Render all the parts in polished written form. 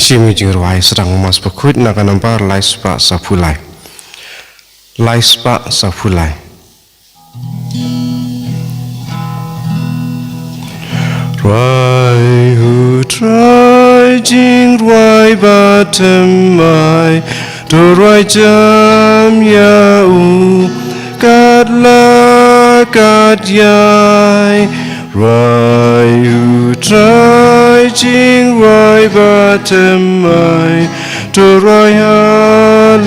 Simi jingruai sedang mas bekut naga nampak laispa sapulai. Laispa sapulai. Ruai hu trai jingruai batemai, dorai jam ya u kadla kadyai. Ruai hu trai jingruai batemai, dorai haleluya.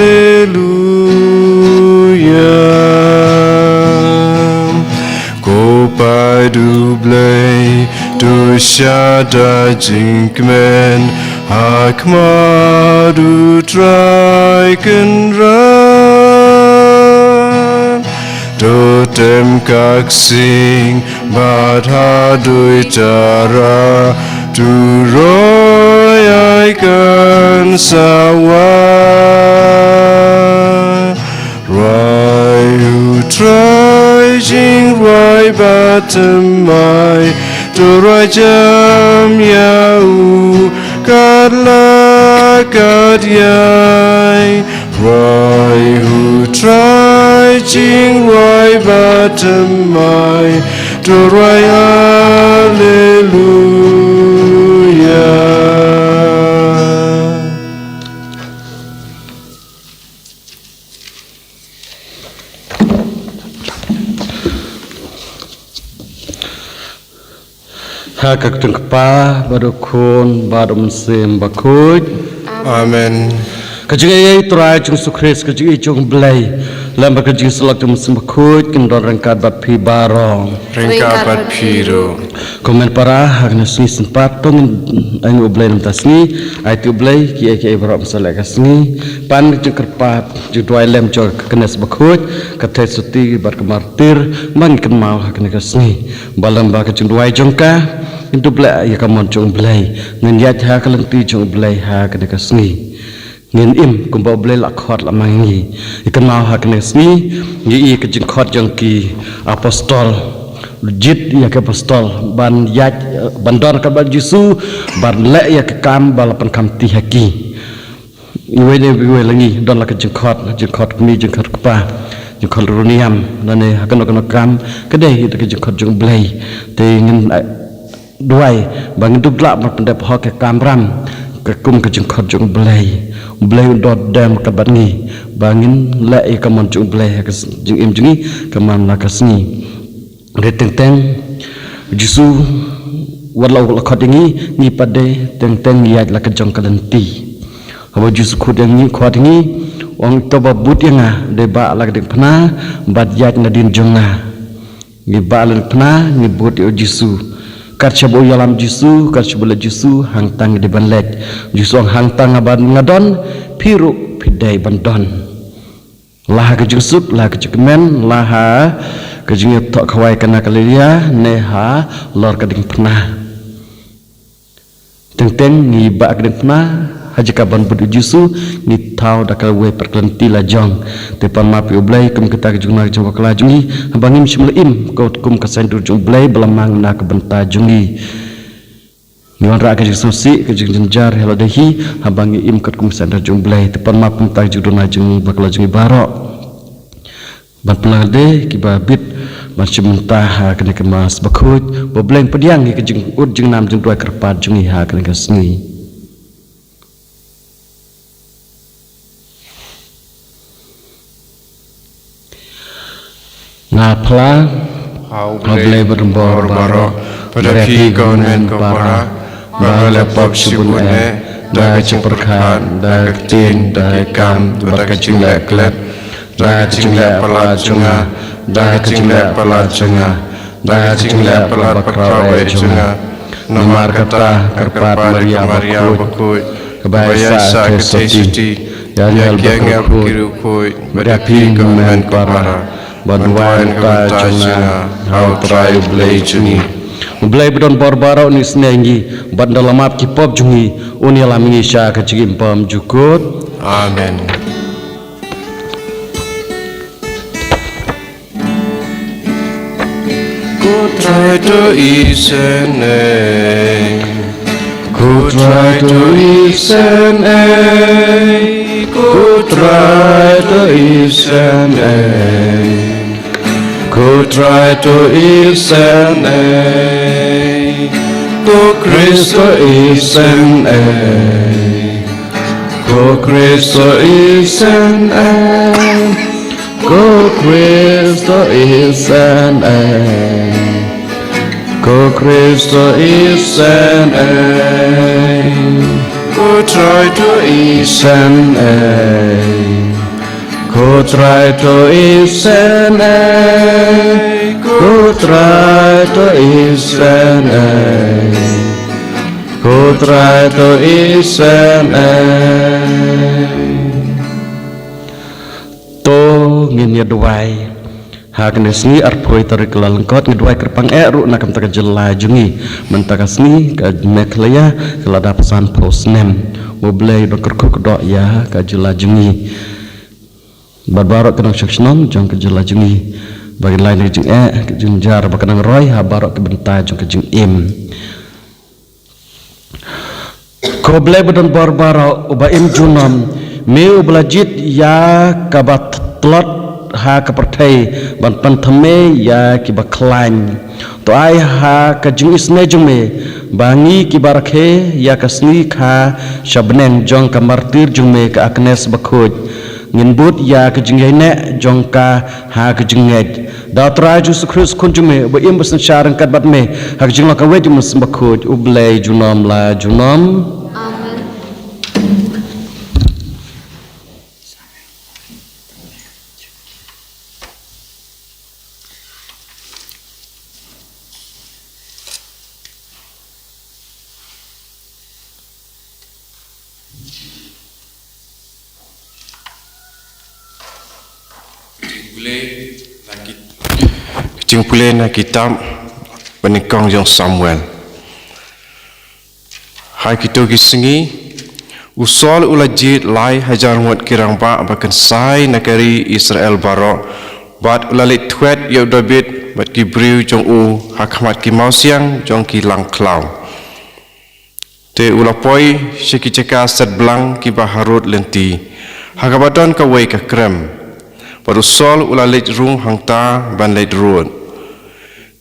Kopai du blei du shada jinkmen hakma du traiken ran totem kak sing badha dui cara tu roy aikan sawan rai u trai jing rai batemai dorai jam yau kadla kadyai rai hu trai jing rai batemai dorai haleluya. Hakak tengkpa badukun badum sim bakut. Amen. Kajing trai jung sukris kajing jung blai lamba kajing selak jung sim bakut kendor rangkat bat pi barong. Ringka bat piro. Komen para hakna sni sempat tong ang ublai nam tasni ai tu ublai ki ai barong selak kasni pan jung kerpa jung doi lem jor kenes bakut kathe suti bat kemartir man kenmal hakna kasni balam ba kajing doi jongka itu belai ya kamu jong belai ngen yat ha kalanti jong belai ha kena kasni ngen im kumba belai lakhot lamangi ikan mau ha kena kasni yi kejeng khot jong ki apostol jit ya ke apostol ban yat bandor ka ban jisu ban le ya ke kam balapan kam ti haki iwe langi don la kejeng khot mi jeng khot kpa jeng khot runiam nane hakan kam kedai itu kejeng khot jong belai te ngen duai bang itu gelap mak pendep hok ke kamram ke kum ke jengkot jeng belai dot dam ke bangi bangin la e kamon jeng belai ke jeng im jengi kaman la kasni re teng teng jisu walau la khodingi ni pade teng teng yat la ke jong kalenti abo jisu khodingi wong to babut yanga de ba la ke phna bat yat na din jonga ni ba la phna ni but yo jisu karcabu yalam jisu karcabula jisu hangtang di banlet jisu hangtang aban ngadon piru pidai bandon laha kejusuk laha kejukmen laha kejungi tok kawai kana kalilia neha lor kading pernah teng ni ba kading pernah haji kaban budu jisu ni tau dakal we perkelenti lajong tepan mapi ublai kum kita kejungna kejung bakala jungi bangim simleim kau kum kasendur jung blai belamang na kebenta jungi niwan ra kejung susi kejung jenjar helo dehi habangi im kat kum sendur jung blai tepan mapum ta juduna jungi bakala jungi barok ban pelade kibabit macam mentah kena kemas bakut bobleng pediang kejung ud jung nam jung dua kerpat jungi ha kena kasni ngapla ngoblai berembor baro pada figonen kepara bahwa pop sibune dah ceperkan dah tin dah kam dah kecilek klep dah kecilek pelacunga dah kecilek pelacunga dah kecilek pelacunga cunga nomor kata kerpat Maria bakut kebayasa keseti yang berkirukut pada figonen kepara bantuan ka jana hau trai blai juni blai bedon barbaro ni snengi bandalamap ki pop jungi uni lamingi sha ka jigim pam jukut amen. Ko trai to isene Ku try to listen, ku try to listen, ku try to listen, ku Kristo listen, ku Kristo listen, ku Kristo listen, ku Kristo listen, ku try to listen, ku try to listen, ku try to listen, ku try to listen. To ngin yadwai Haknesni arpoi tarik lalengkot ngedwai kerpang ru nakam taka jelajungi mentakasni ka meklaya kelada pesan posnem moblei dokerku kedok ya ka jelajungi barbarok kenang syaksnon jong ke jelajungi bagi lain jeng ke jeng jar bakanang roy habarok ke bentai jong ke jeng im koblei badan barbaro uba im junom meu belajit ya kabat tlot ha kepertai ban pantame ya kibaklain to ai ha ka jing isne jume bangi kibarakhe ya kasni kha shabnen jong ka martir jume ka aknes bakhoj nginbut ya ka jingene jong ka ha ka jinget da traju sukhrus kun jume ba im basan sharang kat batme ha ka jingla ka wejum bakhoj ublei junom la junom. Jeng pulih na kitab penikong jong Samuel. Hai kita kisengi usol ulajit lai hajar muat kirang ba bakan sai nakari Israel barok bat ulalit twet ya David bat kibriu jong u hakmat ki mausiang jong ki lang klau. Te ulapoi syekiceka set belang ki baharut lenti hakabaton ka wei ka krem. Baru sol ulalit rung hangta ban leit ruot.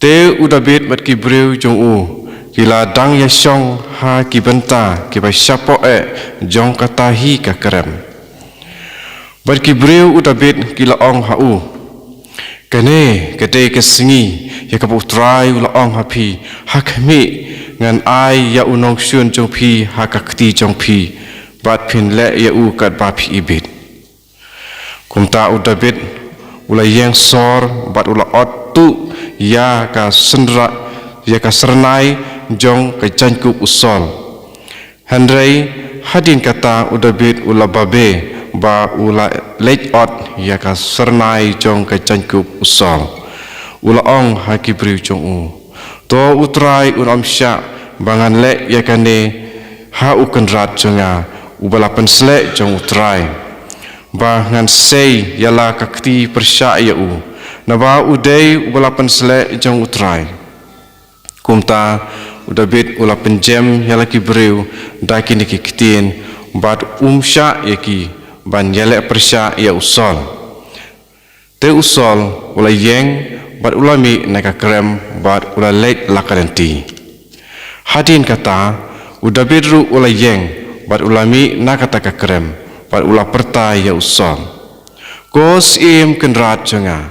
Te udabit bat kibriu jong u kila dang yasong ha kibenta kibai syapo jong katahi ka kerem. Bat kibriu udabit kila ong ha u kene kete kesengi ya kaputrai ula ong ha pi ha kami ngan ai ya unong syun jong pi ha kakti jong pi bat pin le ya u kat ba pi ibit. Kumta udabit ula yang sor bat ula otu ya ka sendra ya ka sernai jong ka janku usol handrai hadin kata udabit ula babe ba ula lejot ya ka sernai jong ka janku usol ula ong hakibriu jong u to utrai uram sya bangan le ya kane ha ukenrat jonga ubala pensle jong utrai ba ngan sei yala kakti persya ya u naba udai ubalapan sele jong utrai kumta udabit ulapan jem yala kibriu daki niki kitin bat umsya yaki ban yale persya ya usol te usol ulai yeng bat ulami naka krem bat ulalek lakarenti hadin kata udabit ru ulai yeng bat ulami nakata ka krem bat ula perta ya usol kos im kenrat jonga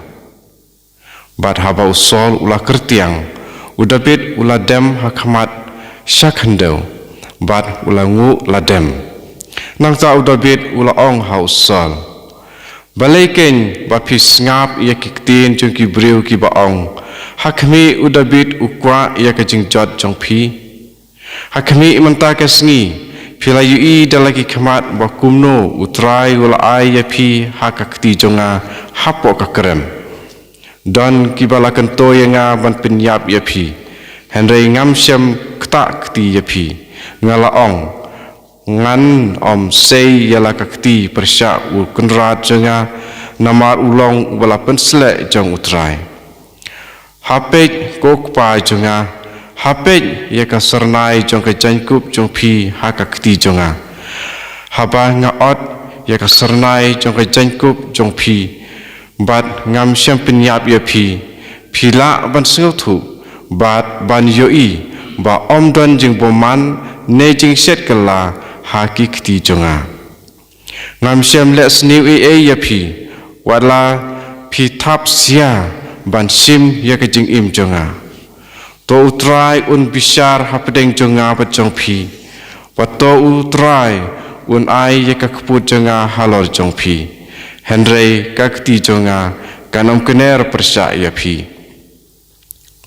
bat haba usol ula kertiang udabit ula dem hakmat syakhendau bat ula ngu ladem nang ta udabit ula ong ha usol balaiken bat pis ngap ya kiktin jong kibriu ki baong hakmi udabit ukwa ya kajing jot jong pi hakmi imanta kasngi pila yui dalagi khamat bakumno utrai ula ai ya pi hakakti jonga hapo ka kerem dan kibalakan to yanga ban penyap ya pi henry ngam syam kta kti ya pi ngala ong ngan om sei yala kakti persya u kenrat jonga namar ulong bala pensle jong utrai hapek kok pa jonga hapet ya ka sernai jong ka jankup jong pi ha ka kti jonga haba ngaot ya ka sernai jong ka jankup jong pi bat ngam syam penyap ya pi la ban sengau thu bat ban yoi ba omdon jing boman ne jing set kala ha ki kti jonga ngam syam le sniu ya pi wala pi thap sia ban sim ya ka jing im jonga to utrai un bishar hapdeng jonga bat jong pi wat to utrai un ai ya ka kput jonga halor jong pi henry ka kti jonga kanom kener persya ya pi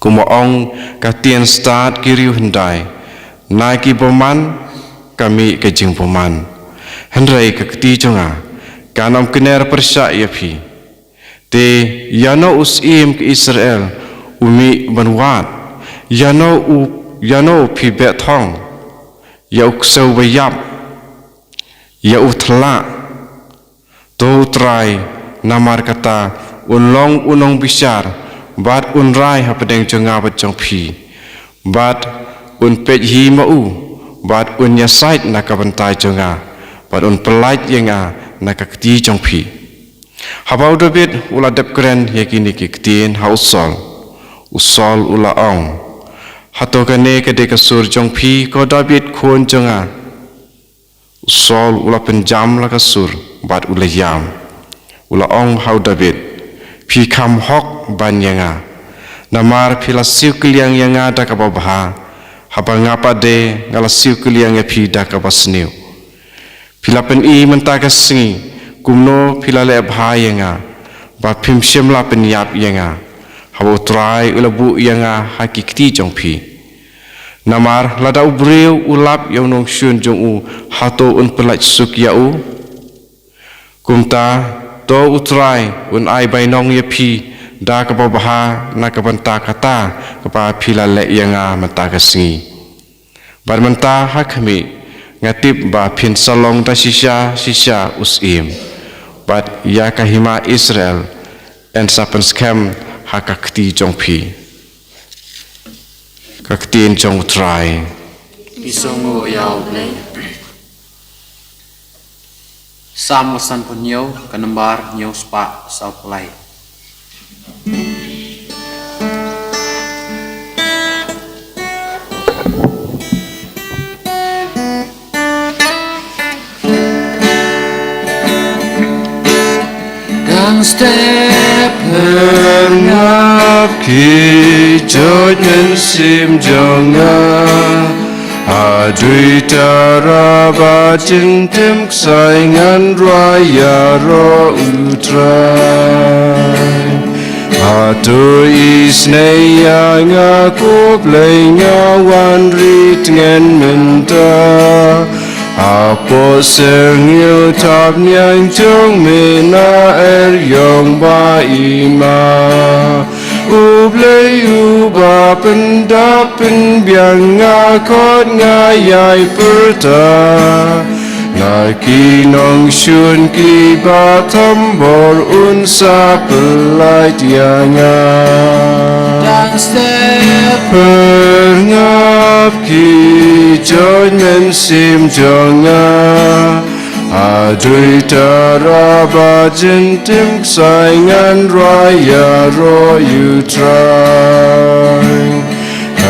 kumo ong ka tien start kiriu hendai nai ki boman kami ke jing boman henry ka kti jonga kanom kener persya ya pi te yano usim ke Israel umi banwat yano pi bet thong ya uksau bayap ya utla to try namar kata unlong unong bishar bat unrai hapdeng jonga bat jong pi bat un pej hi mau bat un yasait nakabantai jonga bat un pelait yenga nakakti jong pi habau David ula dep keren yakini kiktin hausol usol ula ong hatokane kade kasur jong pi ko David khon jonga usol ula penjam la kasur bat ula yam ula ong hau David pi kam hok ban yanga namar pila siu kliang yanga dakababha haba ngapa de ngala siu kliang ya pi dakabasniu pila pen I mentaka singi kumno pila le bha yanga ba phim shemla pen yap yanga habo trai ulabu yanga hakikti jong pi namar lada ubreu ulap yang nong shun jong u hato un pelaj suk ya u kumta to utrai un ai bai nong ya pi da ka babaha na ka banta kata ka pa phila le yanga mata ka singi bar manta hakmi ngatip ba phin salong ta sisa usim bat ya kahima Israel and sapen scam hakakti jong pi kaktin jong try Isongo yau le Sam san punyo kanembar nyo spa sau play step ngap ki jojen sim jonga adui taraba cintim saingan raya ro utrai atu isneya ngaku blenga wan rit ngen menta apo sengil tap nyang jong mena yong ba ima ublei uba pendapen biang ngakot ngayai perta naki nong shun ki batam bor unsa pelait yanga Dan step pengap ki jonen sim jonga adui taraba jentim saingan raya ro utrai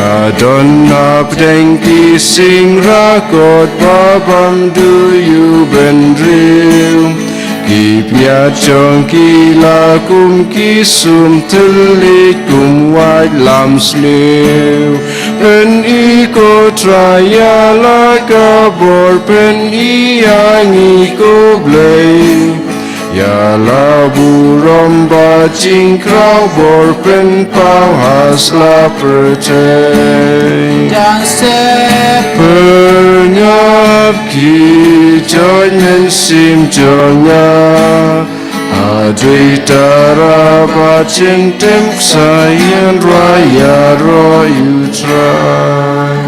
adon abdeng ki sing rakot babam du you bendriu Kipnya chong ki lakum ki sum telit kum white lam sniu pen I ko traya la kabor pen I angi ko blay ya la burom ba jing krau bor pen pau has la percay Dan step Pengap ki jonen sim jonga adui taraba cintem sayan raya ro utrai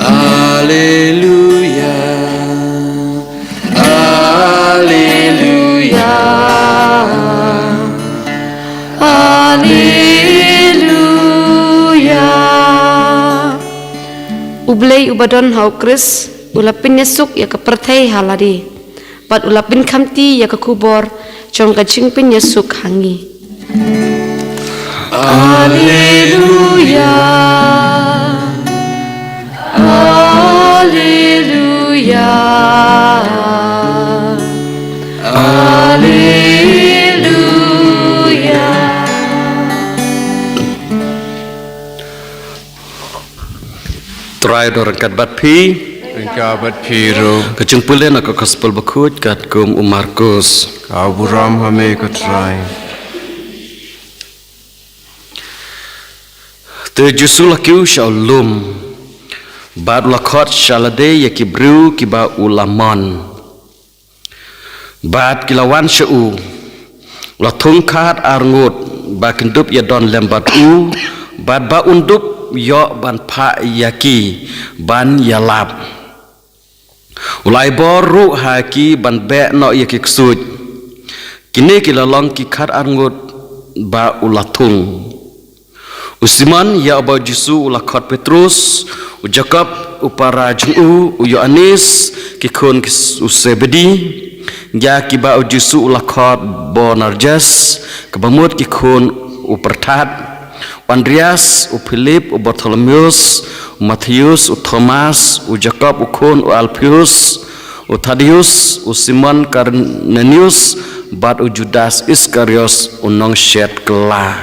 Haleluya Haleluya Haleluya ublay ubadon hau kris ulapin yasuk ya keperthai haladi bat ulapin khamti ya kubor chong kachingpin yasuk hangi. Alleluia, Alleluia, Alleluia. Try dorang kat bat pi Ringkabat piru kacung pulen aku gospel bakut kat kum Markus kau buram hame katrai te jusul lakiu shalom bad lakot shalade ya kibru kiba ulamon bad kilawan shau la thungkhat arngut ba kendup ya don lembat u bad ba undup yo ban pha yaki ban yalap ulai boru haki ban be no yaki ksuj kini kilalong ki khat arngut ba ulathung Usiman ya Aba Jisu ulakot Petrus ujakap upara juu Yohanes kikon usebedi ya kiba Jisu ulakot Boanerges kebamut kikon upertat Andreas Philip Bartholomeus Mattheus Thomas Jacob ukon Alpheus Thaddeus Simon Cornelius bat Judas Iskariot unong shet kela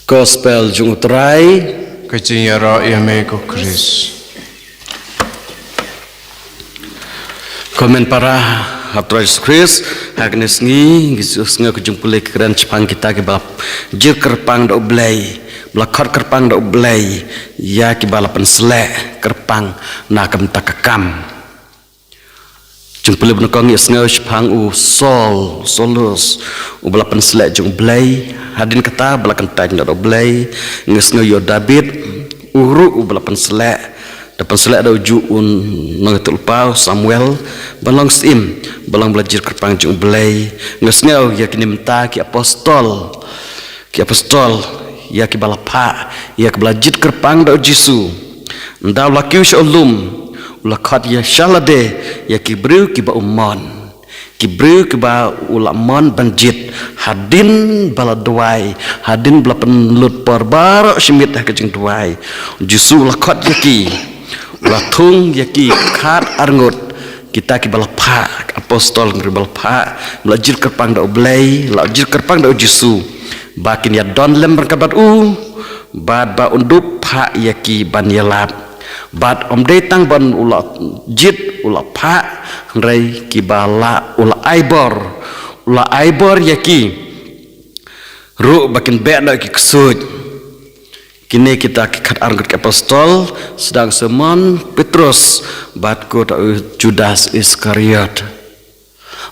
Gospel jung trai Kajinyara yame ko Chris komen para hatrais Chris Agnes ngi gisus nga kujung pulai keren cepang kita ke balap jir kerpang do blay blakar kerpang do blay ya ki balapan selek kerpang nakam takakam jung pulai benokong is nga cepang u solus u balapan selek jung blay hadin kata balakan tanya do blay nges nga yo David uru u balapan selek dapat selek ada uju nang tulpau Samuel balang sim balang belajar kerpang jung belai ngesngau ya kini menta ki apostol ya ki balapa ya ki belajar kerpang da Jisu nda lakiu shalom ulakat ya shalade ya ki bru ki ba umon ki bru ki ba ulamon banjit hadin baladwai hadin belapan lut barbar simit ha kejeng duai Jisu ulakat ya ki latung yaki khat arngut kita ki balapa apostol ngri balapa belajar kerpang da oblay belajar kerpang da Jisu bakin ya don lem berkabat bad ba undup pha yaki ban yalap bad omde tang ban ula jit ula pha rai ki bala ula aibor yaki ru bakin be da ki ksud kini kita kikat argut apostol sedang Simon Petrus batku Judas Iskariot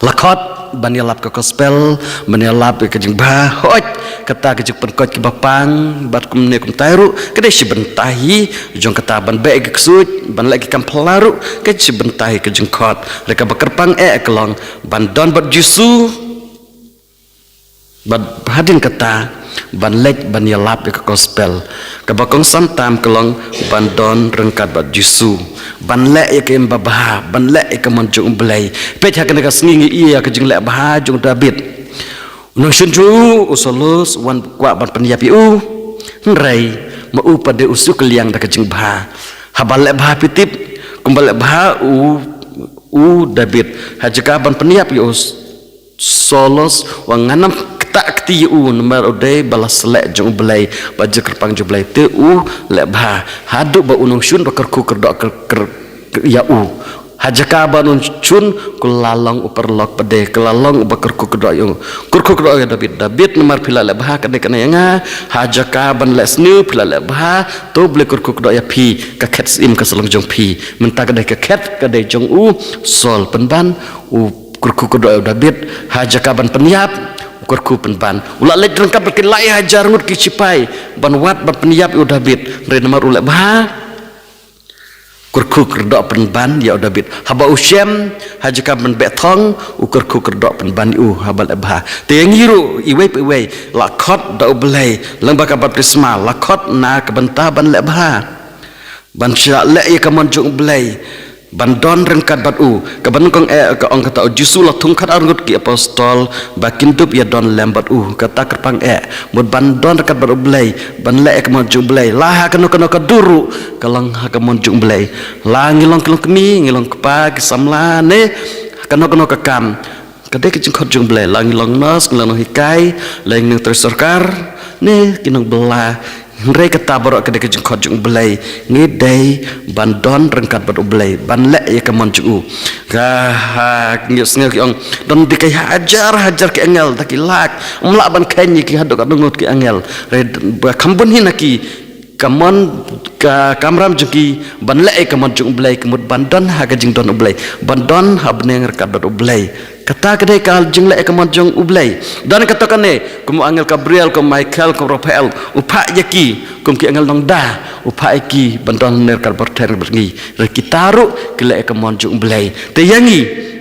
lakot banialap ke gospel banialap ke jeng bahoj kata ke jeng penkot ke bapang batku menekum tairu kedai sebentahi jong kata ban be ke ksut ban lagi kam pelaru ke sebentahi ke jeng kot reka bekerpang kelong ban don bat Jisu ban hadin kata ban lek ban yalap ke gospel kabakong santam kelong ban don rengkat bat Jisu ban lek ke mbabah ban lek ke manjung belai pech hakene ka sngingi iya ke jeng lek bah jung David unang sunju usolus wan kwa ban penyapi nrai mau pada usuk liang da ke jeng bah habal lek bah pitip kumbal lek bah David hajaka ban penyapi solos wanganam tak keti nomor odai balas selek jong belai baju kerpang jong belai te lek bah hadu ba unong syun ba kerku kerdok ker ya hajaka ba nun syun kulalong uperlok pede kulalong ba kerku kerdok yung kerku kerdok ya David nomor pila lek bah kade kana yanga hajaka ban lek snu pila lek bah to ble kerku kerdok ya pi ka ket sim ka selong jong pi menta kade ka ket kade jong sol penban kerku kerdok David hajaka ban penyap kurku penban ulah lek rengkap berkin lai hajar ngut kicipai ban wat ban peniap David re nomor ulek bah kurku kerdok penban ya udah bit haba usyam hajaka ben betong kurku kerdok penban habal abha te ngiru iwe lakot da ublay lang baka baptisma lakot na kabanta ban lebha ban sya le ya kamon jung ublay ban don rengkat batu kaban kong ka ong kata jusu la thungkhat arngut ki apostol bakin tup ya don lembat kata kerpang mud ban don rengkat batu blay ban le ka mon jung blay la kano ka duru kalang ha ka mon jung blay la ngilong kemi ngilong kpa ki samla ne kano ka kam kadai ki jung jung blay la ngilong nos ngilong hikai leng ning tersorkar ne kinong bela Ngrei kata borok kedai kejung kojung belai ngidai bandon rengkat batu belai ban lek ya kamon juu ka ngius ngel ki ong don dikai hajar ke engel taki lak umlak ban kanyi ki hadok adungut ki engel ba kambun hinaki kamon ka kamram juki ban lek kamon jung belai kemud bandon ha kejung don belai bandon ha beneng rengkat batu belai kata kedai kal jeng lek kamon jung ublay dan katakan ne kum angel Gabriel kum Michael kum Rafael upak yaki kum ki angel nong da upak yaki bantuan ner kal berter berngi reki taru kelek kamon jung ublay te yangi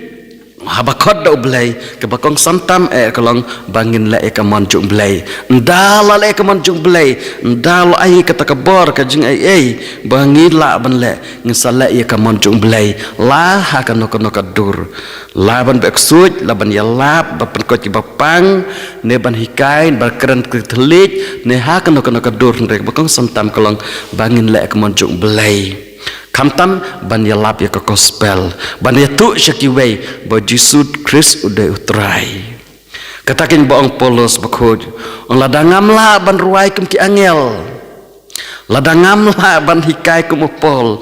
habakot da ublay ke bakong santam kalong bangin lek kamon jung ublay ndala lek kamon jung ublay ndalo ai kata kabor ka jeng ai bangi la ban lek ngisal lek kamon jung ublay la ha kan no dur laban beksuj laban yalap bapan koti bapang ne ban hikai bakran ketelik ne ha kan no dur rek bakong santam kalong bangin lek kamon jung ublay kamtam ban yalap ya ke gospel ban ya tu syakiwei bo Yesus Kristus udah utrai katakin boong polos bakoj on ladangam la ban ruai kum ki angel ladangam la ban hikai kum pol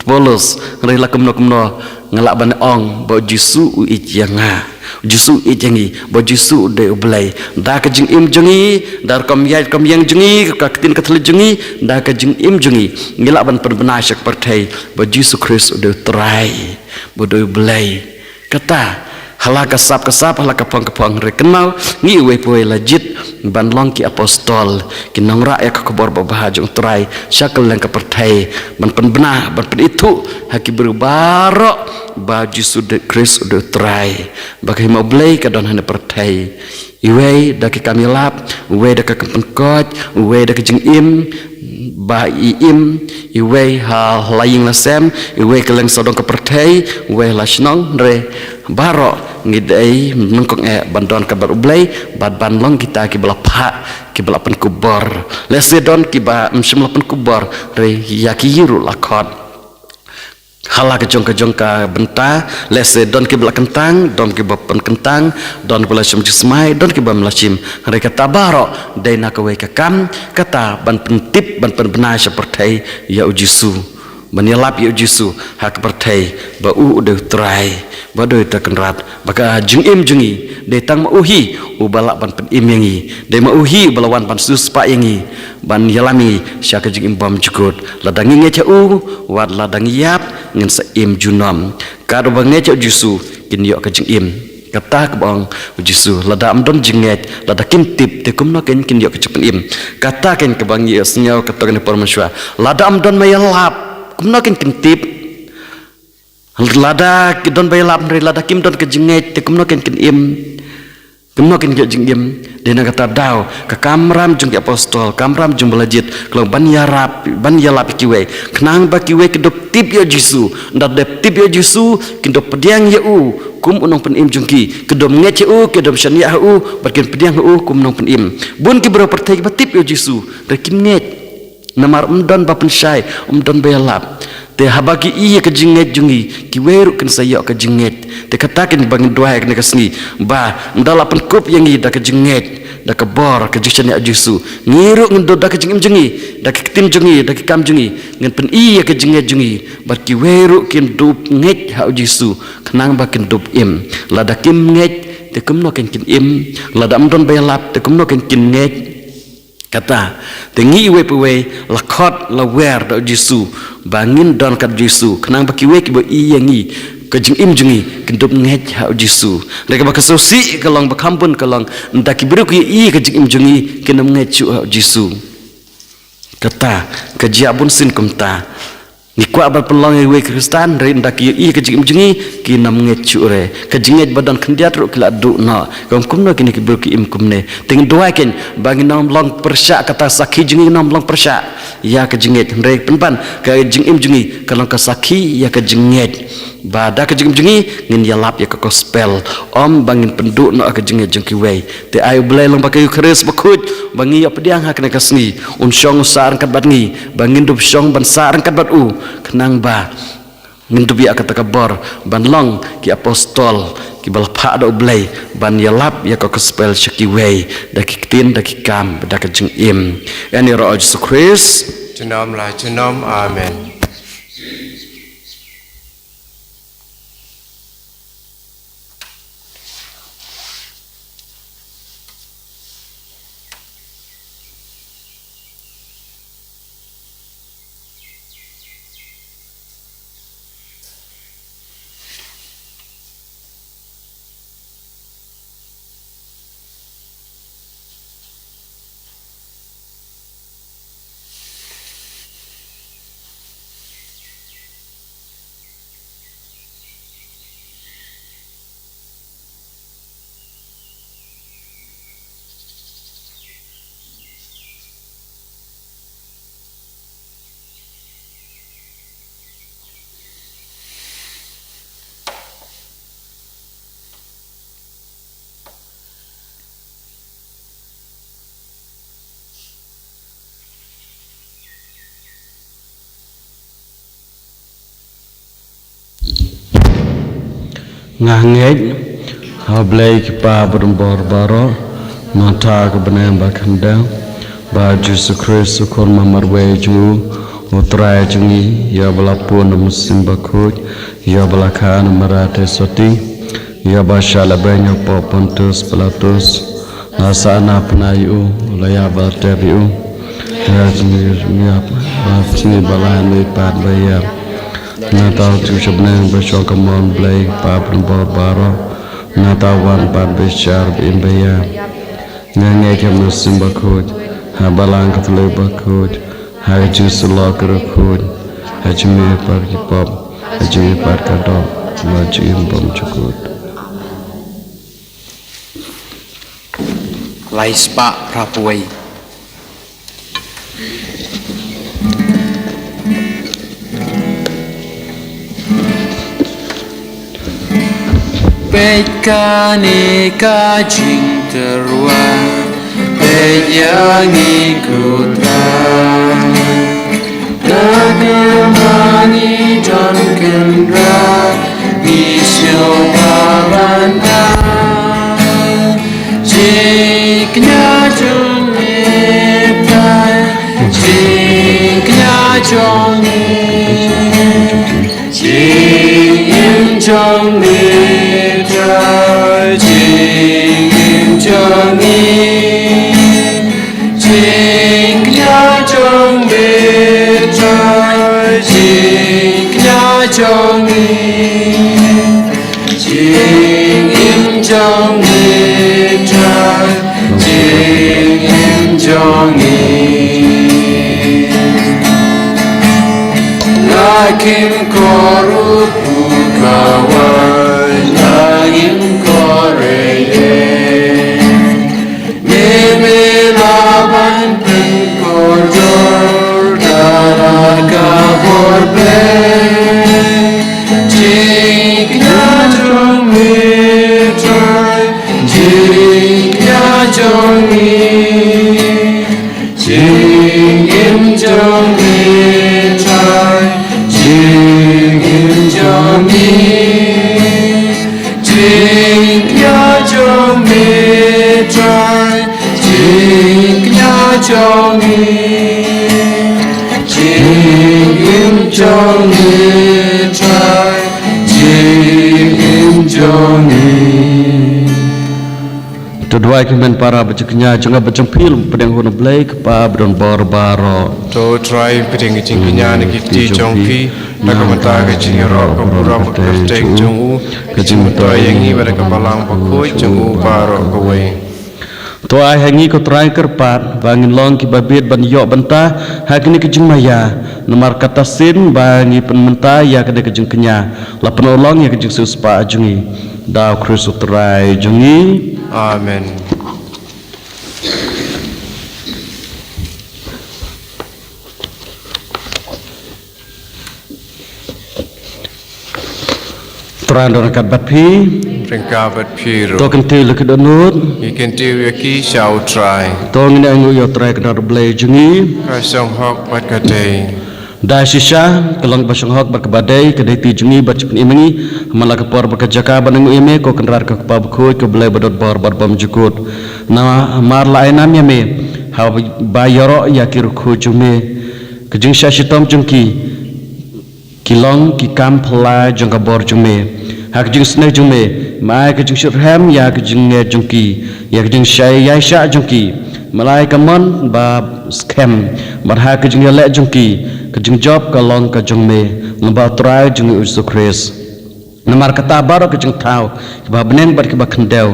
polos rela kum no ngelak ban ong bo Yesus u ijanga Yesus ijangi bo Yesus udah ublay da ka jing im jengi dar kom yang jengi ka tin ka thli jengi da ka jing im jengi ngelak ban penbena syak perthai bo Yesus Kristus udah trai bo do ublay kata halaka sap halaka pong rekenal ngi we poe lajit ban long ki apostol kinong ra ya ka kobor babahajung trai syakal lang ka perthai ban penbena ban itu haki berbarok baju sudah Kristus udah trai bagai mau blay kadon hana perthai iwe dak kami lap iwe dak kepenkot iwe dak jeng im ba im iwe hal laying lasem iwe keleng sodong ke perthai iwe lasnong re barok ngidai mengkong bandon kabar ublay bad ban long kita ki belapa ki belapan kubor lesedon ki ba msem kubor re yakiru lakot hala kejong ka benta lese don ke belak kentang don ke bapan kentang don belashim jismai don ke bam lashim mereka tabaro daina ka we ka kam kata ban pentip ban penbena seperti ya ujisu menyelap ya ujisu hak pertai ba udah trai ba do takenrat baka jengim jengi de tang mauhi balak ban penim yangi de mauhi balawan ban sus pa yangi ban yalami syaka jengim bam jukut ladangi ngecha wat ladang yap ngin saim junam kado bangecha ujisu kin yo ka jengim kata kebang ujisu lada amdon jenget lada kintip te kumno ken kin yo ka cepenim kata ken kebang yesnya kata ken permaswa lada amdon mayalap kumno ken kintip lada kidon bayalap nri lada kim don kejenget te kumno ken im kumno ken jengim dena kata daw ka kamram jung apostol kamram jung belajit kalau ban yalap kiwe kenang ba kiwe kedop tip ya Yesu ndak dep tip ya Yesu kindop pediang ya kum unong pen im jungki kedom ngece kedom syania bagian pediang kum unong pen im bun ki bro pertai ba tip ya Yesu rekim nget namar umdon bapen syai umdon bayalap te habagi iya ke jinget jungi ki weru ken sayo ke jinget te katakin bangin doa ke nekasni ba ndala pen kup yang i da ke jinget da ke bor ke jichan ya Yesu ngiru ngendo da ke jingim jungi da ke tin jungi da ke kam jungi ngen pen iya ke jinget jungi bar ki weru kin dup nget ha Yesu kenang ba kin dup im lada kim nget te kumno ken kin im lada umdon bayalap te kumno ken kin nget kata tengi iwe pewe lakot lawer da Yesu bangin don kat Yesu kenang baki we ki bo iyangi kejing im jungi kendop nget ha Yesu leka baka sosi kalong bakampun kalong ndaki buru ki i kejing im jungi kendop nget chu ha Yesu kata kejiabun sin kumta ni kwa ba pelong we Kristan re nda ki I ka jing jingi ki nam nge chu re ka jinget badan khandiat ro kila du na kom kum no kini ki bul ki im kum ne ting dua ken bagi nam long persya kata sakhi jingi nam long persya ya ka jinget re penpan ka jing im jingi kalong ka sakhi ya ka jinget bada ka jing jingi ngin ya lap ya ka gospel om bangin pendu no ka jinget jing ki we te ai blai long ba ka kres ba khut bangi ya pediang ha kena kasni shong sar kat bat ngi bangin dup shong ban sar kat bat u kenang ba ngindubi akata kabor ban long ki apostol ki balpa do blay ban yalap ya ko gospel shaki way da ki tin da ki kam da ka jing im ani ro Jesus Christ Chinom la chinom amen. ngangej ha blai ki pa bor baro mata ka benam ba khandang ba Jesus Christ kon mamar we ju utrai jungi ya bala pun muslim ba khoj ya bala khan marate soti ya ba shala banyo po pontus platus asana pnayu la ya ba tabiu ya jungi ya ba sini bala ni pat ba ya Natal tu sebenarnya besok kemon blay papun baro Natal wan pat besar imbaya ngangai ke musim bakut habalang ke telu bakut haji sulak kerukut haji mepar kipop haji mepar kadok haji imbom cukut lai spa prapuai Pekani kajing teruan Peyangi kutra Nagamani John Kendra Bisyo Babanda Jiknya Jumiptai Jiknya Jongi Jing Jongi Jing im jong im Jing nya jong mi trai Jing nya jong im Jing im jong mi trai Jing im jong im Lakim korup kawan Lakim Laban pengkojor darah kabur blay Jiknya jong mitrai Jiknya jong Jing im jong mitrai Jing im jong Jiknya jong mitrai Jiknya jong Jing im jong trai Jing im jong Tudwai kemen para bacaknya jangan bacempil pedang hono blai kepa bron baro To try pitting jingnya nikiti jongki nakamata ke jingro kapura maktek jongu ke jingto yangi pada kepalang pakoi jongu baro kowe to ai hangi ko trai kerpat bangin long ki babit ban yok banta hakini ke maya nomor kata sin bangi penmenta ya ke jeng kenya la penolong ya ke jeng suspa jungi daw Kristus trai jungi Amen. Turan don kat batpi Ringkabat piru. to kenti lek donut Ikan tiu yaki shau try. to ngini angu yo trai kedar blai jungi Kasong hok bat kadei. da shisha kelong basong hok berkebadai kedai ti jungi bacipin imengi malak por berkejaka banangu ime ko kendrar ke pab khoi ke blai badot bor barbam jukut na mar la ainam yame ha bayoro yakir khu jume kejing shashitom jungki kilong ki kam phla jongka bor jume hak jing snai jume mai ke jing shurham ya ke jing nge jungki ya ke jing shai ya sha jungki malai kamon ba scam bar ha ke jing le jungki ke jing job ka long ka jung me lamba trai jung Yesus Kristus namar kata baro ke jing tau ba benen bat ke ba khendeu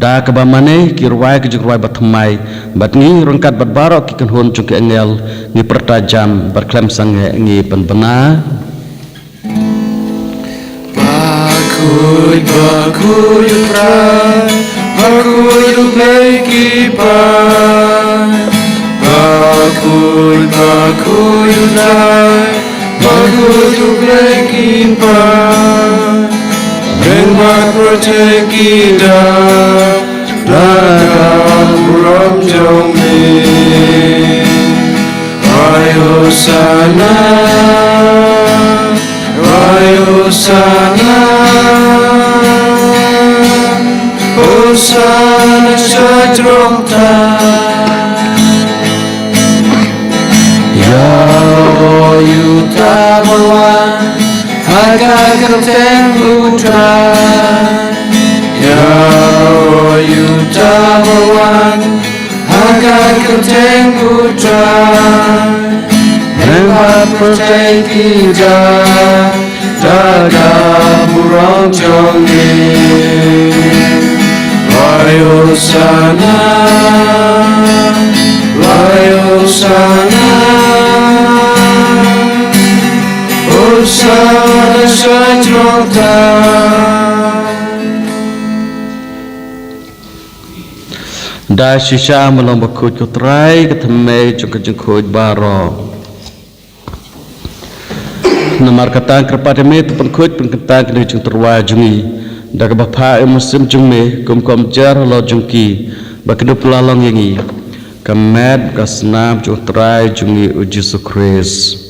da ke ba mane ki ruai ke jing ruai ba thamai bat ngi rongkat bat baro ki kan hon jung ke engel ni pertajam bar klem sange ngi pen bena Bakuy try. Bakuy play kipan. Bakuy try. Bakuy play kipan. Benmat protect kita. Dalam ram jomni. Ayo sana. Ayo sana, Hosana Shadrota, Ya Yuta Bawan, Hagakam Tengutra, Ya Yuta Bawan, Hagakam Tengutra. Empat percaya kita dalam murang jongi Layo sana Hosana Shadrota da shisha melong bakut ko trai keteme jung ke jung khoj baro namar kata kerpat me tu pen khoj pen kata kene jung terwa jungi da ke bapa muslim jung me kom jar lo jungki ba kedup lalong yangi kamet kasnam jung trai jungi Yesus Kristus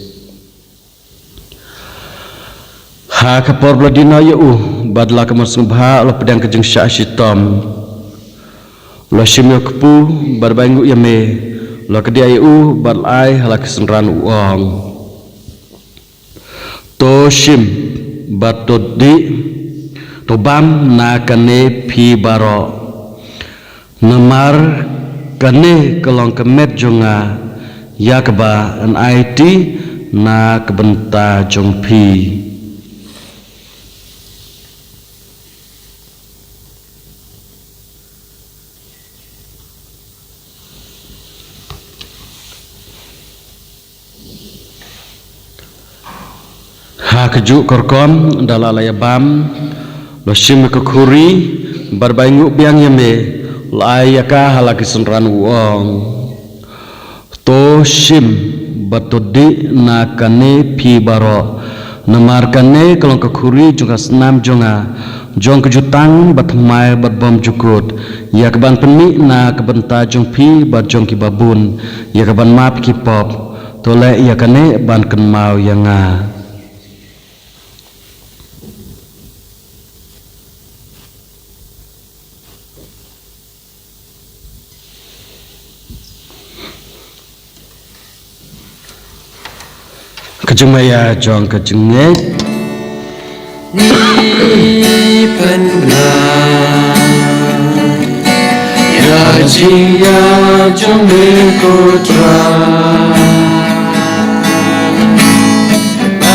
ha kapor bladina yu badla kemasung bha lo pedang ke jung syashitom lo shimyo kepu barbangu yame lo kedia yu balai halak senran uang to shim batodi to bam na kane phi baro namar kane kelong kemet jonga yakba an it na kebenta jong phi ha kejuk korkom dalalaya bam lo shim ke khuri barbaingu biang yame lai ka halaki sunran wong to shim batodi na kane phi baro namar kane kelong ke khuri juga senam jonga jong kejutang batmai batbom jukut ya keban peni na kebenta jong phi bat jong ki babun ya keban map ki pop tole ya kane ban kenmau yanga kejumaya jong kejengek Ni penbenar Ya jia jong mikotra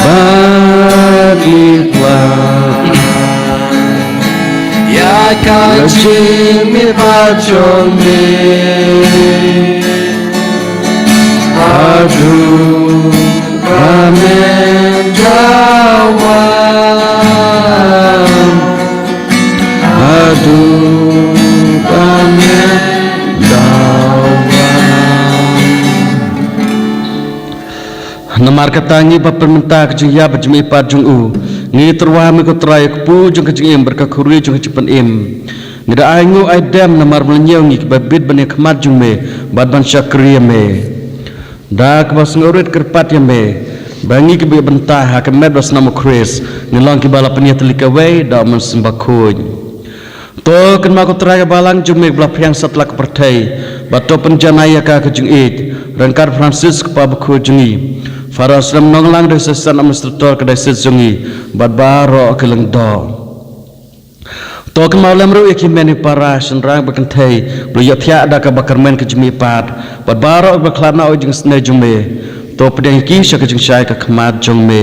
Bagi Tuhan Ya Rajin mi bajong mi Aduh Ramen jawab Aduh Ramen Namar katangi paperminta kejeng ya bajmi pajung u ngi terwa mi ko trai ku jung kejeng im berkakuri jung cepen im ngida aingu aidam namar melenyau ngi babit bani khamat jung me bad ban syakri me da kebas ngurit kerpat ya me bangi ke bentah hakemet bas nama kris ngilang ki bala penia telika wei da men sembakoj to ken ma ko trai balang jung me bla priang satlak pertai bato penjanaya ka kejeng it rangkar Francis kepa bakho jungi Faras ram nonglang dari sesan administrator kedai sejungi bad baro keleng do to kemal lamru ikimeni para senrang bekentai beliau pia ada ka bakarmen ke jemi pat bad baro baklana ojing sne jume to pedang ki sya ke jing syai ka khamat jongme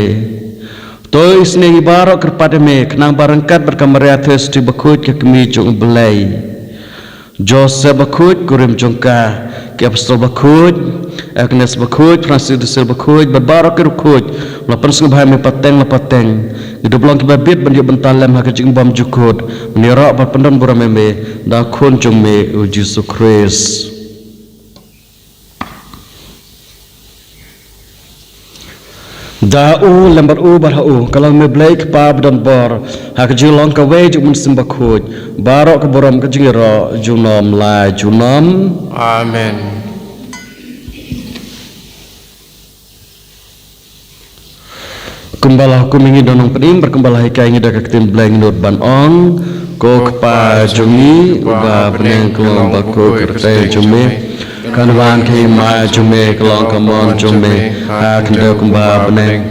to isne baro kerpada me kenang barangkat berkamera tes di bakut ke kemi jong belai Joseph bakut kurim jongka ke apostol bakut Agnes bakut Francis Desel bakut berbarak ke rukut lapan sengah me pateng lapateng hidup lang kibabit banjir bentalem hak jing bam jukut menirok berpendon burameme da kun jong me Yesus Kristus Da'u lembar u barha'u kalau me blaik pab dan bor hak jilong ka we juk mun simbakut barok ke boram ke jingiro junom la junom Amen. Kembala hukum ingi donong pedim berkembala hika ingi dak ketim blank nur ban ong ko kepa jungi uba beneng kelong bako kertai jume kanwan ke ma jume kelong kamon jume ha kende kumba beneng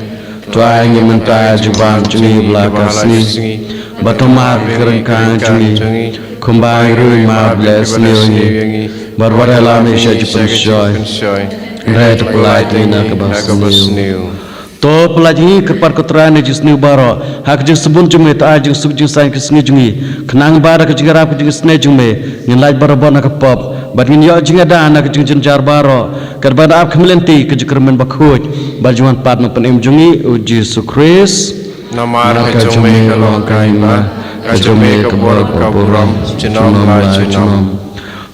tua ingi menta jubang jungi belakasni batoma kerengkang jungi kumba rui ma bless niungi barbarela me sya jupan syoy rai tepulai tuina kebas niu to pelajari kerpat kotoran jus new baro hak jus sebun jume ta jus sub jus sang kesngi jungi kenang bara ke jingara ke jus ne jume ngilaj baro bona ke pop bad ngin yo jinga da na ke jing jar baro ker bada ap kemlenti ke jekermen bakhuj bajuan pat no penim jungi Yesus Kristus Namar ke jume ke long kaima ke jume ke bor ke buram jinom la jinom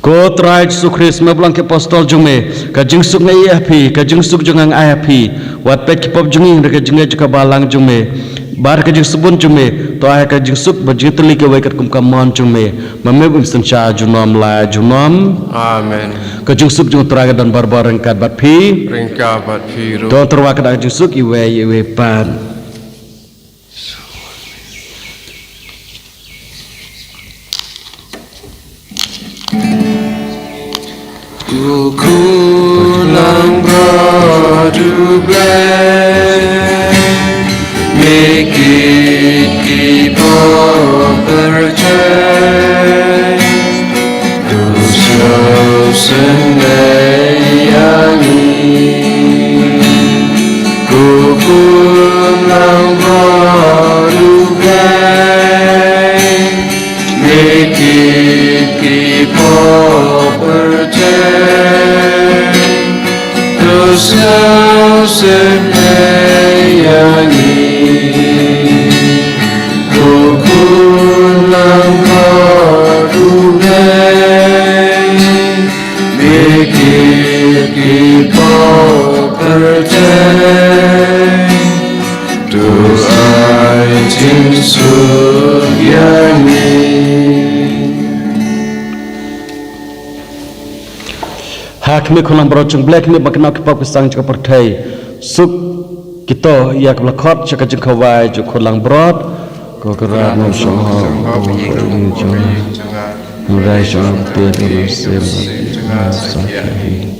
ko trai Yesus Kristus meblang ke apostol jume ka jingsuk ngai api ka jingsuk jungang api wat pek pop jungi ke jinga juga balang jume bar ke jing subun jume to ay ka jingsuk bajitli ke wekat kum kamon jume mame bimsen cha junom la junom Amen. ka jingsuk jung trai dan barbar kat bat pi Ringka bat piru to terwa ka jingsuk iwe pan Kulang bradu blay Make it keep on berjaya Dosa sendayangi Kulang bradu blay Make it keep on berjaya Dosa sendayangi Kukulang kadunai Mikir kita percaya Doa Yesus yangi hak mi kulang brojung black mi bakna ke pop sang jaka pertai suk kita ya ke lakot jaka jeng kawai ju kulang brod ko kera no song ho murai song te no sem sakhi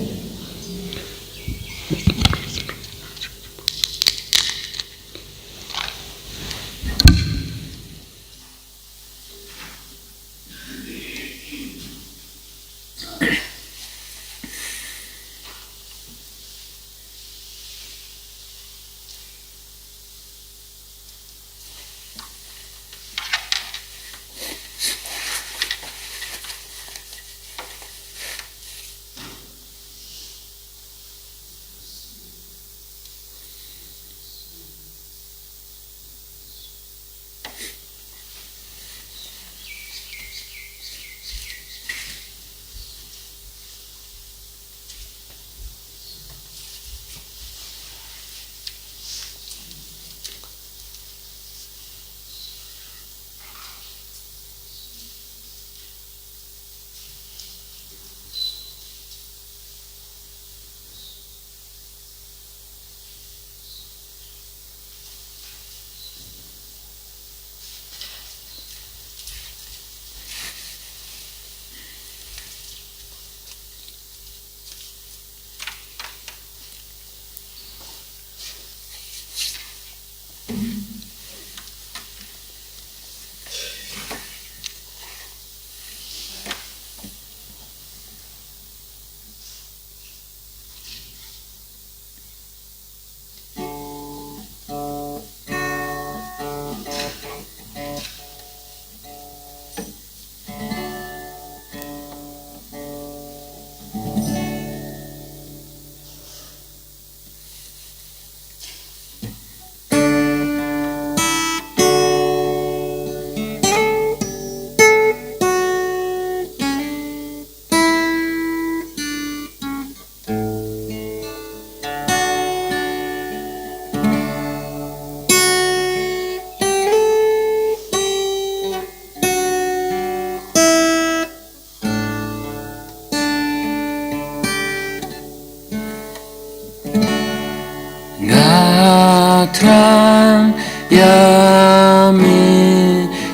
terang Yami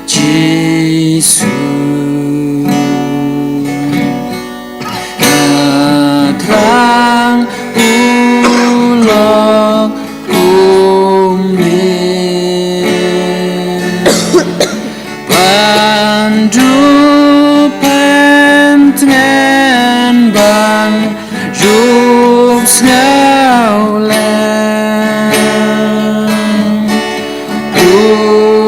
Yesus terang ulok umi Bandu pentengan bang Juk snaulan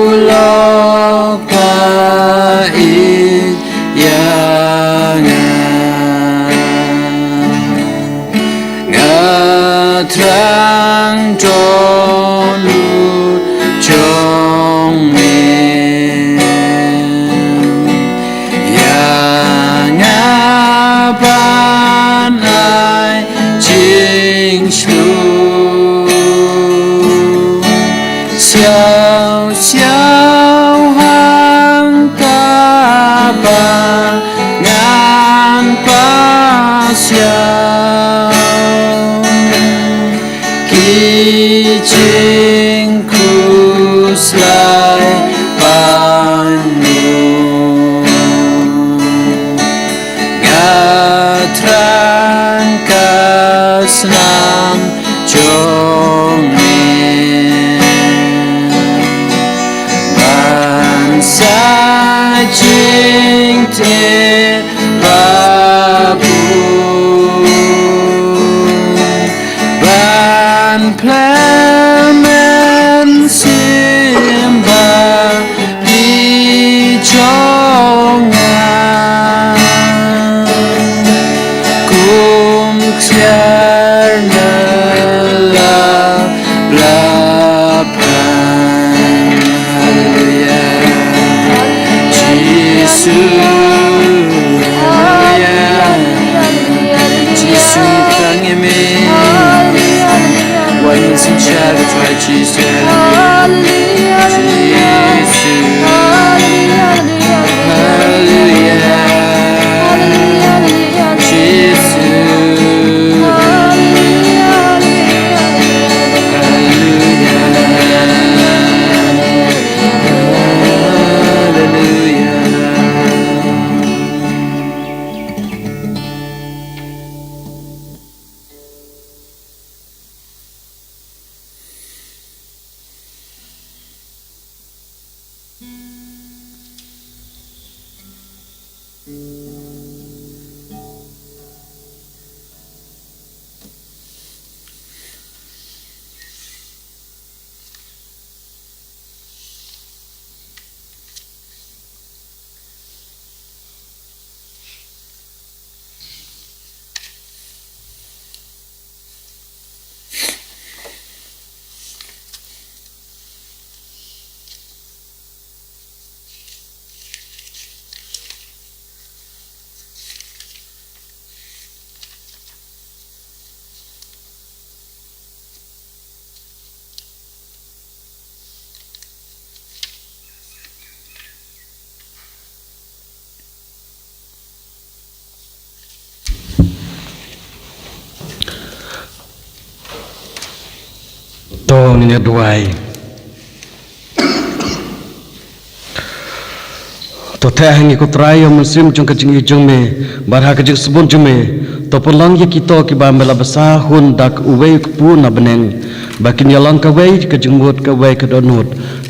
Ulok pait yangan Terang dolut jong men Yang aban ai jing shu Xiao xiao hang ta ba ngan pa xiao Ki jing ku slai ban nu Ngatran kasnam jong men Bansa jing te babu Ban plemen simba di jongan Kum ksiarna la blapan Haleluya Jesus Haleluya Jesus tangeme One sin shadow try Jesus Jesus Hallelujah Jesus To ni duai To teh ngi ko trai muslim jong ka jing jong me barha ka jing sebon jong me to pulang ye kito ki ba mela basa hun dak uwe ku na beneng bakin yalang ka wei ka jing mut ka wei ka donut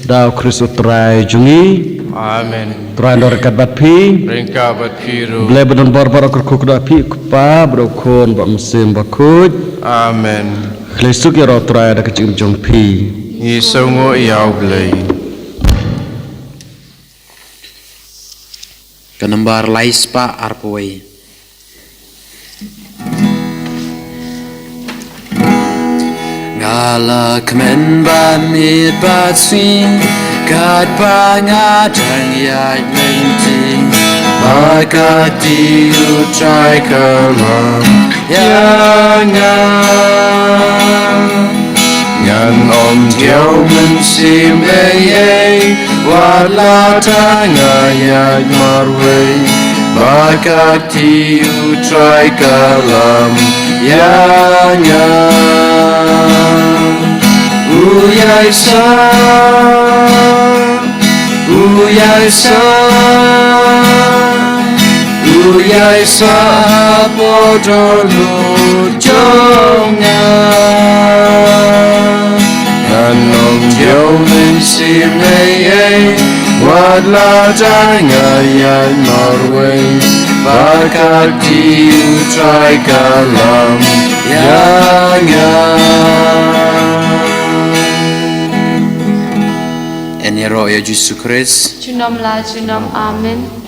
da kristo trai jungi Amen. trai dor kat bat phi Ringka bat piru. ble bedon bor bor ko ku da phi pa bro khon ba muslim ba kuj Amen. Kristus ya ro trai da ka jing jong phi Yisongo iau blei. Kenembar laispa arpoi Ngala kemen ban mit bat swing Kat pangadang yai menting Maka diu try kalam Ngan om diau mensim Wat la tanga yai marway Maka diu try kalam Uyai sa, uyai sa, uyai sa podolu jonga. Anong diyo min si mei, wadla janga yan Norway. Bakat diu try kalam yanga. En Hero ya Jesus Christ. Junom la junom amen.